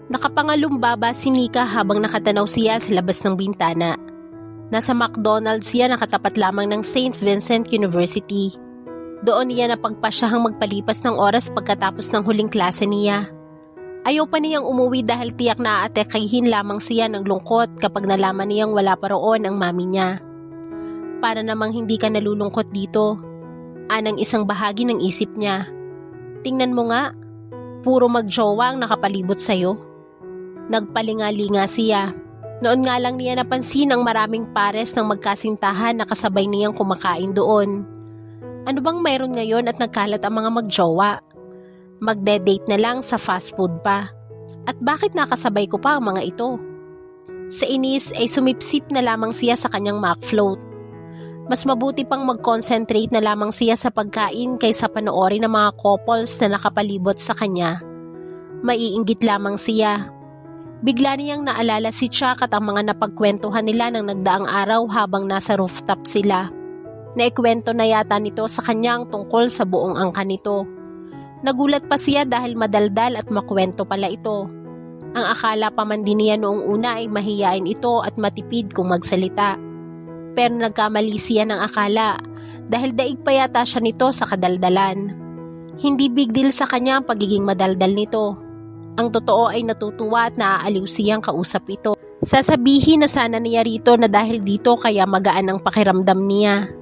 Nakapangalumbaba si Nika habang nakatanaw siya sa labas ng bintana. Nasa McDonald's siya nakatapat lamang ng St. Vincent University. Doon niya napagpasyahang magpalipas ng oras pagkatapos ng huling klase niya. Ayaw pa niyang umuwi dahil tiyak na aatekahin lamang siya ng lungkot kapag nalaman niyang wala pa roon ang mami niya. Para namang hindi ka nalulungkot dito, anang isang bahagi ng isip niya. Tingnan mo nga, puro magjowa ang nakapalibot sa'yo. Nagpalinga-linga siya. Noon nga lang niya napansin ang maraming pares ng magkasintahan na kasabay niyang kumakain doon. Ano bang mayroon ngayon at nagkalat ang mga magjowa? Magde-date na lang sa fast food pa. At bakit nakasabay ko pa ang mga ito? Sa inis ay sumipsip na lamang siya sa kanyang McFloat. Mas mabuti pang mag-concentrate na lamang siya sa pagkain kaysa panoorin ng mga couples na nakapalibot sa kanya. Maiinggit lamang siya. Bigla niyang naalala si Chuck at ang mga napagkwentuhan nila ng nagdaang araw habang nasa rooftop sila. Naikwento na yata nito sa kanyang tungkol sa buong angka nito. Nagulat pa siya dahil madaldal at makwento pala ito. Ang akala pa man din niya noong una ay mahiyain ito at matipid kung magsalita. Pero nagkamali siya ng akala dahil daig pa yata siya nito sa kadaldalan. Hindi big deal sa kanya ang pagiging madaldal nito. Ang totoo ay natutuwa at naaaliw siyang kausap ito. Sasabihin na sana niya rito na dahil dito kaya magaan ang pakiramdam niya.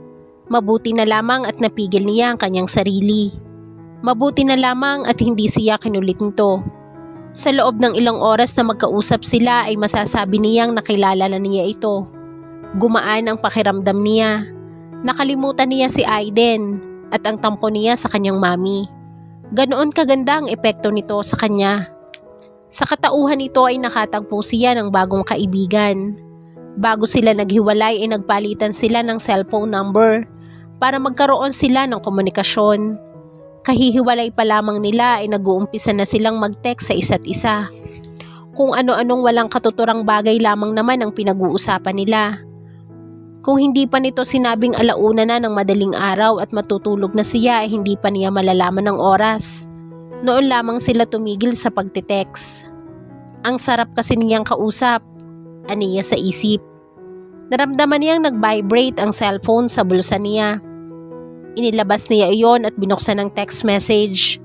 Mabuti na lamang at napigil niya ang kanyang sarili. Mabuti na lamang at hindi siya kinulit nito. Sa loob ng ilang oras na magkausap sila ay masasabi niyang nakilala na niya ito. Gumaan ang pakiramdam niya. Nakalimutan niya si Aiden at ang tampo niya sa kanyang mami. Ganoon kaganda ang epekto nito sa kanya. Sa katauhan ito ay nakatagpo siya ng bagong kaibigan. Bago sila naghiwalay ay nagpalitan sila ng cellphone number para magkaroon sila ng komunikasyon. Kahihiwalay pa lamang nila ay nag-uumpisa na silang mag-text sa isa't isa. Kung ano-anong walang katuturang bagay lamang naman ang pinag-uusapan nila. Kung hindi pa nito sinabing alauna na ng madaling araw at matutulog na siya ay hindi pa niya malalaman ng oras. Noon lamang sila tumigil sa pagtitext. Ang sarap kasi niyang kausap, aniya sa isip. Naramdaman niyang nag-vibrate ang cellphone sa bulsa niya. Inilabas niya iyon at binuksan ang text message.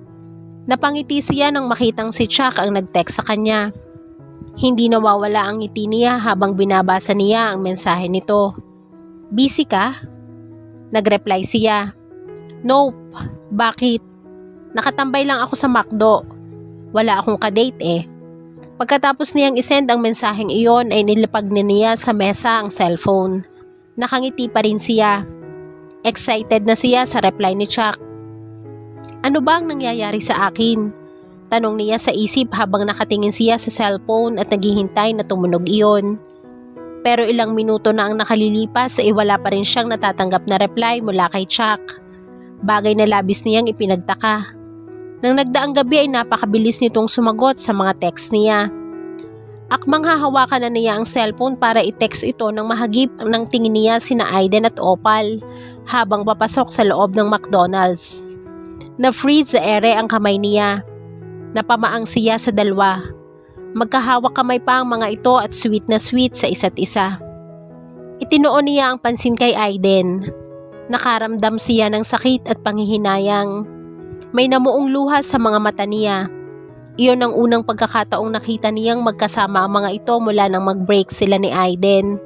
Napangiti siya nang makitang si Chuck ang nag-text sa kanya. Hindi nawawala ang ngiti niya habang binabasa niya ang mensahe nito. "Busy ka?" Nag-reply siya. "Nope, bakit? Nakatambay lang ako sa McDo. Wala akong kadate eh." Pagkatapos niyang isend ang mensaheng iyon ay nilapag niya sa mesa ang cellphone. Nakangiti pa rin siya. Excited na siya sa reply ni Chuck. "Ano ba ang nangyayari sa akin?" Tanong niya sa isip habang nakatingin siya sa cellphone at naghihintay na tumunog iyon. Pero ilang minuto na ang nakalilipas ay wala pa rin siyang natatanggap na reply mula kay Chuck. Bagay na labis niyang ipinagtaka. Nang nagdaang gabi ay napakabilis nitong sumagot sa mga text niya. Akmang hahawakan na niya ang cellphone para i-text ito nang mahagip ng tingin niya sina Aiden at Opal habang papasok sa loob ng McDonald's. Na-freeze sa ere ang kamay niya. Napamaang siya sa dalawa. Magkahawak kamay pa ang mga ito at sweet na sweet sa isa't isa. Itinuon niya ang pansin kay Aiden. Nakaramdam siya ng sakit at panghihinayang. May namuong luha sa mga mata niya. Iyon ang unang pagkakataong nakita niyang magkasama ang mga ito mula nang mag-break sila ni Aiden.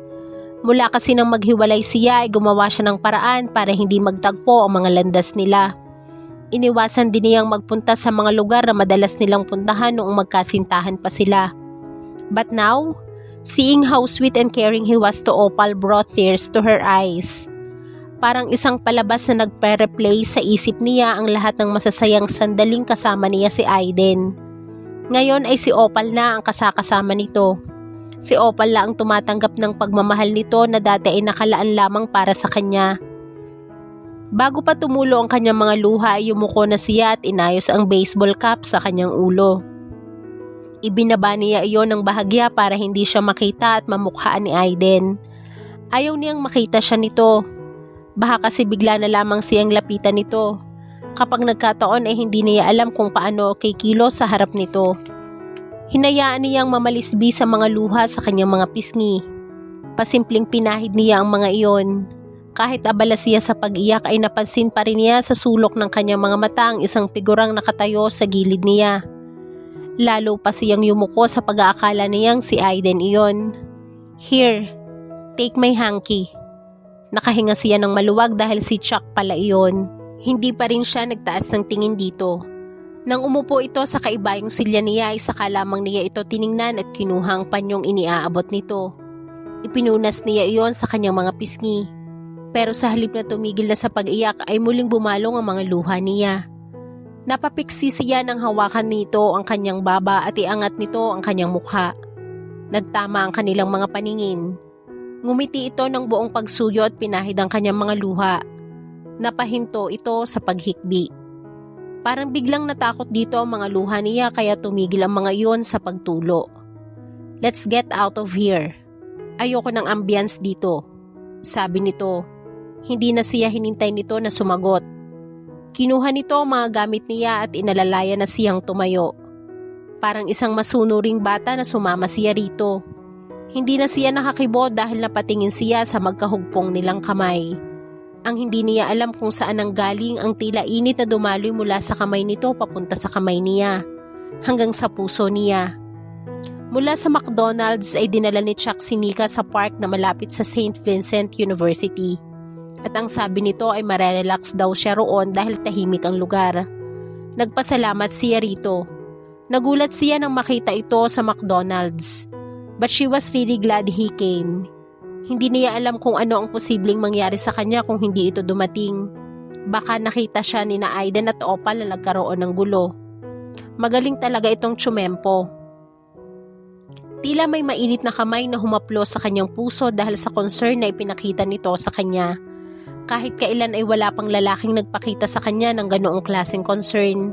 Mula kasi nang maghiwalay siya ay gumawa siya ng paraan para hindi magtagpo ang mga landas nila. Iniwasan din niyang magpunta sa mga lugar na madalas nilang puntahan noong magkasintahan pa sila. But now, seeing how sweet and caring he was to Opal brought tears to her eyes. Parang isang palabas na nagpe-replay sa isip niya ang lahat ng masasayang sandaling kasama niya si Aiden. Ngayon ay si Opal na ang kasakasama nito. Si Opal la ang tumatanggap ng pagmamahal nito na dati ay nakalaan lamang para sa kanya. Bago pa tumulo ang kanyang mga luha ay yumuko na siya at inayos ang baseball cap sa kanyang ulo. Ibinaba niya iyon ng bahagya para hindi siya makita at mamukhaan ni Aiden. Ayaw niyang makita siya nito. Baka kasi bigla na lamang siyang lapitan nito. Kapag nagkataon ay hindi niya alam kung paano kikilos sa harap nito. Hinayaan niyang mamalisbi sa mga luha sa kanyang mga pisngi. Pasimpleng pinahid niya ang mga iyon. Kahit abala siya sa pag-iyak ay napansin pa rin niya sa sulok ng kanyang mga mata ang isang figurang nakatayo sa gilid niya. Lalo pa siyang yumuko sa pag-aakala niyang si Aiden iyon. "Here, take my hanky." Nakahinga siya ng maluwag dahil si Chuck pala iyon. Hindi pa rin siya nagtaas ng tingin dito. Nang umupo ito sa kaibayong silya niya ay saka lamang niya ito tiningnan at kinuha ang panyong iniaabot nito. Ipinunas niya iyon sa kanyang mga pisngi. Pero sa halip na tumigil na sa pag-iyak ay muling bumalong ang mga luha niya. Napapiksi siya nang hawakan nito ang kanyang baba at iangat nito ang kanyang mukha. Nagtama ang kanilang mga paningin. Ngumiti ito ng buong pagsuyo at pinahid ang kanyang mga luha. Napahinto ito sa paghikbi. Parang biglang natakot dito ang mga luha niya kaya tumigil ang mga iyon sa pagtulo. "Let's get out of here. Ayoko ng ambience dito," sabi nito. Hindi na siya hinintay nito na sumagot. Kinuha nito ang mga gamit niya at inalalaya na siyang tumayo. Parang isang masunuring bata na sumama siya rito. Hindi na siya nakakibo dahil napatingin siya sa magkahugpong nilang kamay. Ang hindi niya alam kung saan nanggaling ang tila init na dumaloy mula sa kamay nito papunta sa kamay niya, hanggang sa puso niya. Mula sa McDonald's ay dinala ni Chuck si Nika sa park na malapit sa St. Vincent University. At ang sabi nito ay marerelax daw siya roon dahil tahimik ang lugar. Nagpasalamat siya rito. Nagulat siya nang makita ito sa McDonald's. But she was really glad he came. Hindi niya alam kung ano ang posibleng mangyari sa kanya kung hindi ito dumating. Baka nakita siya ni na Aiden at Opal na nagkaroon ng gulo. Magaling talaga itong tsumempo. Tila may mainit na kamay na humaplo sa kanyang puso dahil sa concern na ipinakita nito sa kanya. Kahit kailan ay wala pang lalaking nagpakita sa kanya ng ganoong klaseng concern.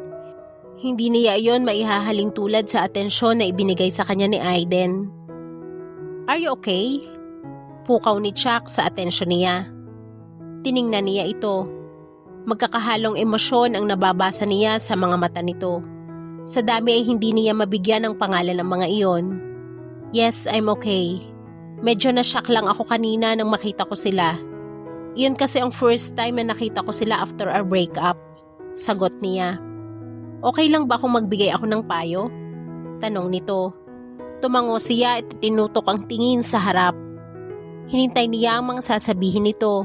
Hindi niya iyon maihahaling tulad sa atensyon na ibinigay sa kanya ni Aiden. "Are you okay?" Pukaw ni Chuck sa atensyon niya. Tiningnan niya ito. Magkakahalong emosyon ang nababasa niya sa mga mata nito. Sa dami ay hindi niya mabigyan ng pangalan ng mga iyon. "Yes, I'm okay. Medyo na-shock lang ako kanina nang makita ko sila. Iyon kasi ang first time na nakita ko sila after our breakup," sagot niya. "Okay lang ba kung magbigay ako ng payo?" tanong nito. Tumango siya at tinutok ang tingin sa harap. Hinintay niya ang mga sasabihin nito.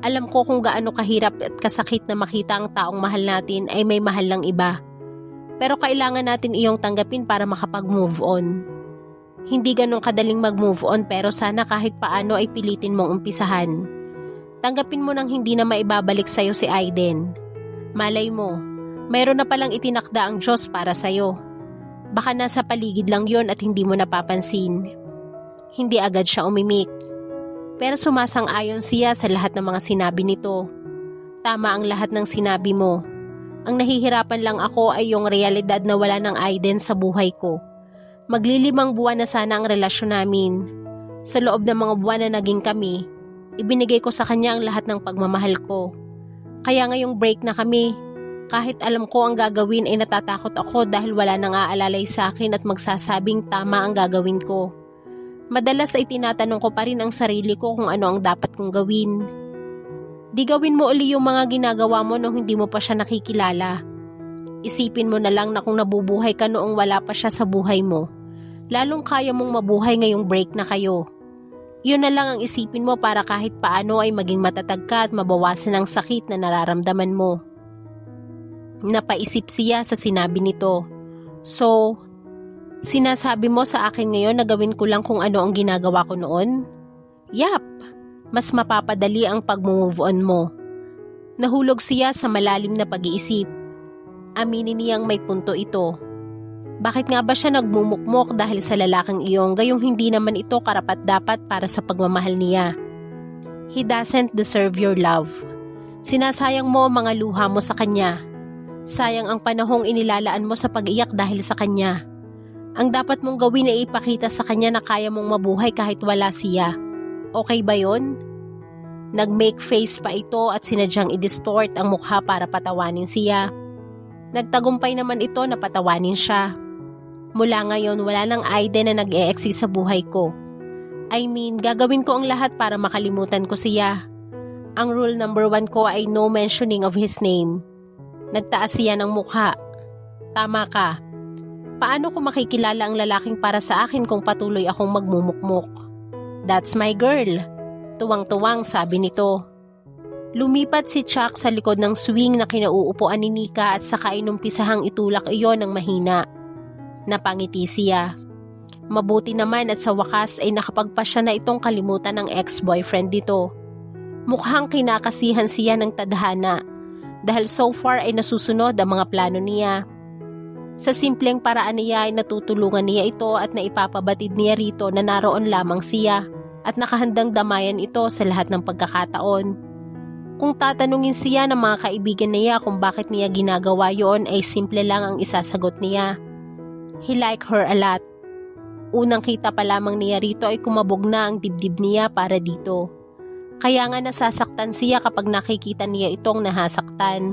"Alam ko kung gaano kahirap at kasakit na makita ang taong mahal natin ay may mahal lang iba. Pero kailangan natin iyong tanggapin para makapag-move on. Hindi ganun kadaling mag-move on pero sana kahit paano ay pilitin mong umpisahan. Tanggapin mo nang hindi na maibabalik sa'yo si Aiden. Malay mo, mayroon na palang itinakda ang Diyos para sa'yo. Baka nasa paligid lang yon at hindi mo napapansin." Hindi agad siya umimik. Pero sumasang-ayon siya sa lahat ng mga sinabi nito. Tama ang lahat ng sinabi mo. Ang nahihirapan lang ako ay yung realidad na wala ng Aiden sa buhay ko. Maglilimang buwan na sana ang relasyon namin. Sa loob ng mga buwan na naging kami, ibinigay ko sa kanya ang lahat ng pagmamahal ko. Kaya ngayong break na kami, kahit alam ko ang gagawin ay natatakot ako dahil wala nang aalalay sa akin at magsasabing tama ang gagawin ko. Madalas ay tinatanong ko pa rin ang sarili ko kung ano ang dapat kong gawin. Di gawin mo uli yung mga ginagawa mo nung hindi mo pa siya nakikilala. Isipin mo na lang na kung nabubuhay ka noong wala pa siya sa buhay mo, lalong kaya mong mabuhay ngayong break na kayo. Yun na lang ang isipin mo para kahit paano ay maging matatag ka at mabawasan ang sakit na nararamdaman mo. Napaisip siya sa sinabi nito. "So, sinasabi mo sa akin ngayon na gawin ko lang kung ano ang ginagawa ko noon?" "Yap, mas mapapadali ang pag-move on mo." Nahulog siya sa malalim na pag-iisip. Aminin niyang may punto ito. Bakit nga ba siya nagmumukmok dahil sa lalaking iyong gayong hindi naman ito karapat-dapat para sa pagmamahal niya? He doesn't deserve your love. Sinasayang mo ang mga luha mo sa kanya. Sayang ang panahong inilalaan mo sa pag-iyak dahil sa kanya. Ang dapat mong gawin ay ipakita sa kanya na kaya mong mabuhay kahit wala siya. Okay ba yon? Nag-make face pa ito at sinadyang i-distort ang mukha para patawanin siya. Nagtagumpay naman ito na patawanin siya. Mula ngayon wala nang Aiden na nag-e-exist sa buhay ko. I mean, gagawin ko ang lahat para makalimutan ko siya. Ang rule number 1 ko ay no mentioning of his name. Nagtaas siya ng mukha. Tama ka. Paano ko makikilala ang lalaking para sa akin kung patuloy akong magmumukmuk? That's my girl. Tuwang-tuwang sabi nito. Lumipat si Chuck sa likod ng swing na kinauupuan ni Nika at saka inumpisahang itulak iyon ng mahina. Napangiti siya. Mabuti naman at sa wakas ay nakapagpasya na itong kalimutan ng ex-boyfriend dito. Mukhang kinakasihan siya ng tadhana dahil so far ay nasusunod ang mga plano niya. Sa simpleng paraan niya ay natutulungan niya ito at naipapabatid niya rito na naroon lamang siya at nakahandang damayan ito sa lahat ng pagkakataon. Kung tatanungin siya ng mga kaibigan niya kung bakit niya ginagawa yon ay simple lang ang isasagot niya. He like her a lot. Unang kita pa lamang niya rito ay kumabog na ang dibdib niya para dito. Kaya nga nasasaktan siya kapag nakikita niya itong nahasaktan.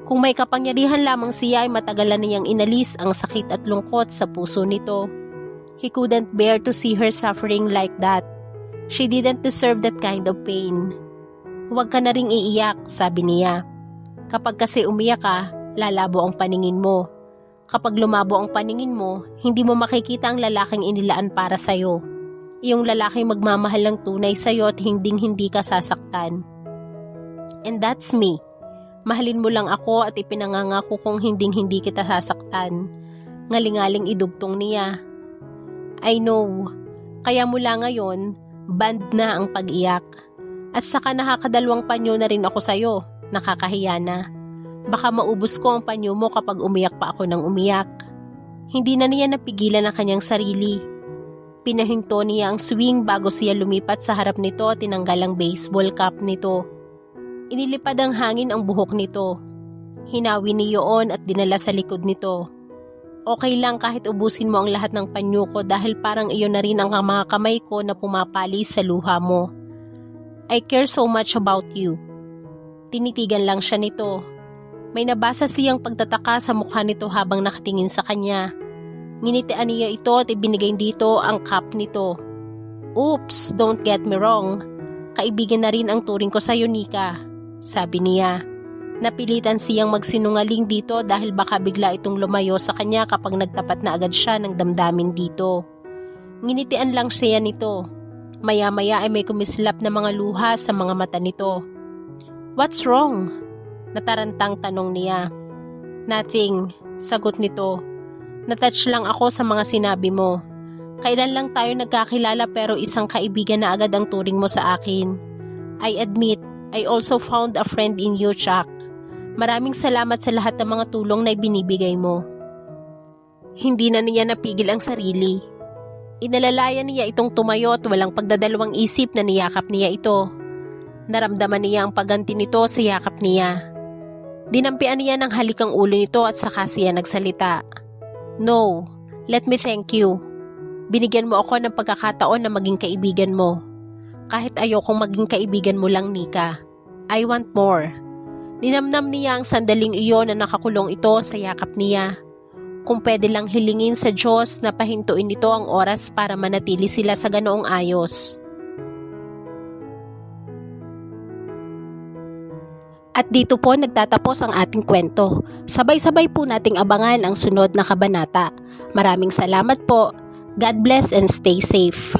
Kung may kapangyarihan lamang siya ay matagalan niyang inalis ang sakit at lungkot sa puso nito. He couldn't bear to see her suffering like that. She didn't deserve that kind of pain. Huwag ka na ring iiyak, sabi niya. Kapag kasi umiyak ka, lalabo ang paningin mo. Kapag lumabo ang paningin mo, hindi mo makikita ang lalaking inilaan para sa'yo. Yung lalaking magmamahal ng tunay sa'yo at hindi ka sasaktan. And that's me. Mahalin mo lang ako at ipinangangako kong hindi kita sasaktan. Ngaling-aling idugtong niya. I know. Kaya mula ngayon, band na ang pag-iyak. At saka nakakadalawang panyo na rin ako sa'yo. Nakakahiya na. Baka maubos ko ang panyo mo kapag umiyak pa ako ng umiyak. Hindi na niya napigilan ang kanyang sarili. Pinahinto niya ang swing bago siya lumipat sa harap nito at tinanggal ang baseball cap nito. Inilipad ang hangin ang buhok nito. Hinawi niyoon at dinala sa likod nito. Okay lang kahit ubusin mo ang lahat ng panyo ko dahil parang iyon na rin ang mga kamay ko na pumapali sa luha mo. I care so much about you. Tinitigan lang siya nito. May nabasa siyang pagtataka sa mukha nito habang nakatingin sa kanya. Nginitian niya ito at ibinigay dito ang cup nito. Oops, don't get me wrong. Kaibigan na rin ang turing ko sa'yo, Nika, sabi niya. Napilitan siyang magsinungaling dito dahil baka bigla itong lumayo sa kanya kapag nagtapat na agad siya ng damdamin dito. Nginitian lang siya nito. Maya-maya ay may kumislap na mga luha sa mga mata nito. What's wrong? Natarantang tanong niya. Nothing, sagot nito. Natouch lang ako sa mga sinabi mo. Kailan lang tayo nagkakilala pero isang kaibigan na agad ang turing mo sa akin. I admit, I also found a friend in you, Chuck. Maraming salamat sa lahat ng mga tulong na ibinibigay mo. Hindi na niya napigil ang sarili. Inalalayan niya itong tumayo at walang pagdadalawang isip na niyakap niya ito. Naramdaman niya ang pagganti nito sa yakap niya. Dinampian niya ng halik ang ulo nito at saka siya nagsalita. No, let me thank you. Binigyan mo ako ng pagkakataon na maging kaibigan mo. Kahit ayokong maging kaibigan mo lang, Nika. I want more. Ninamnam niya ang sandaling iyon na nakakulong ito sa yakap niya. Kung pwede lang hilingin sa Diyos na pahintuin nito ang oras para manatili sila sa ganoong ayos. At dito po nagtatapos ang ating kwento. Sabay-sabay po nating abangan ang sunod na kabanata. Maraming salamat po. God bless and stay safe.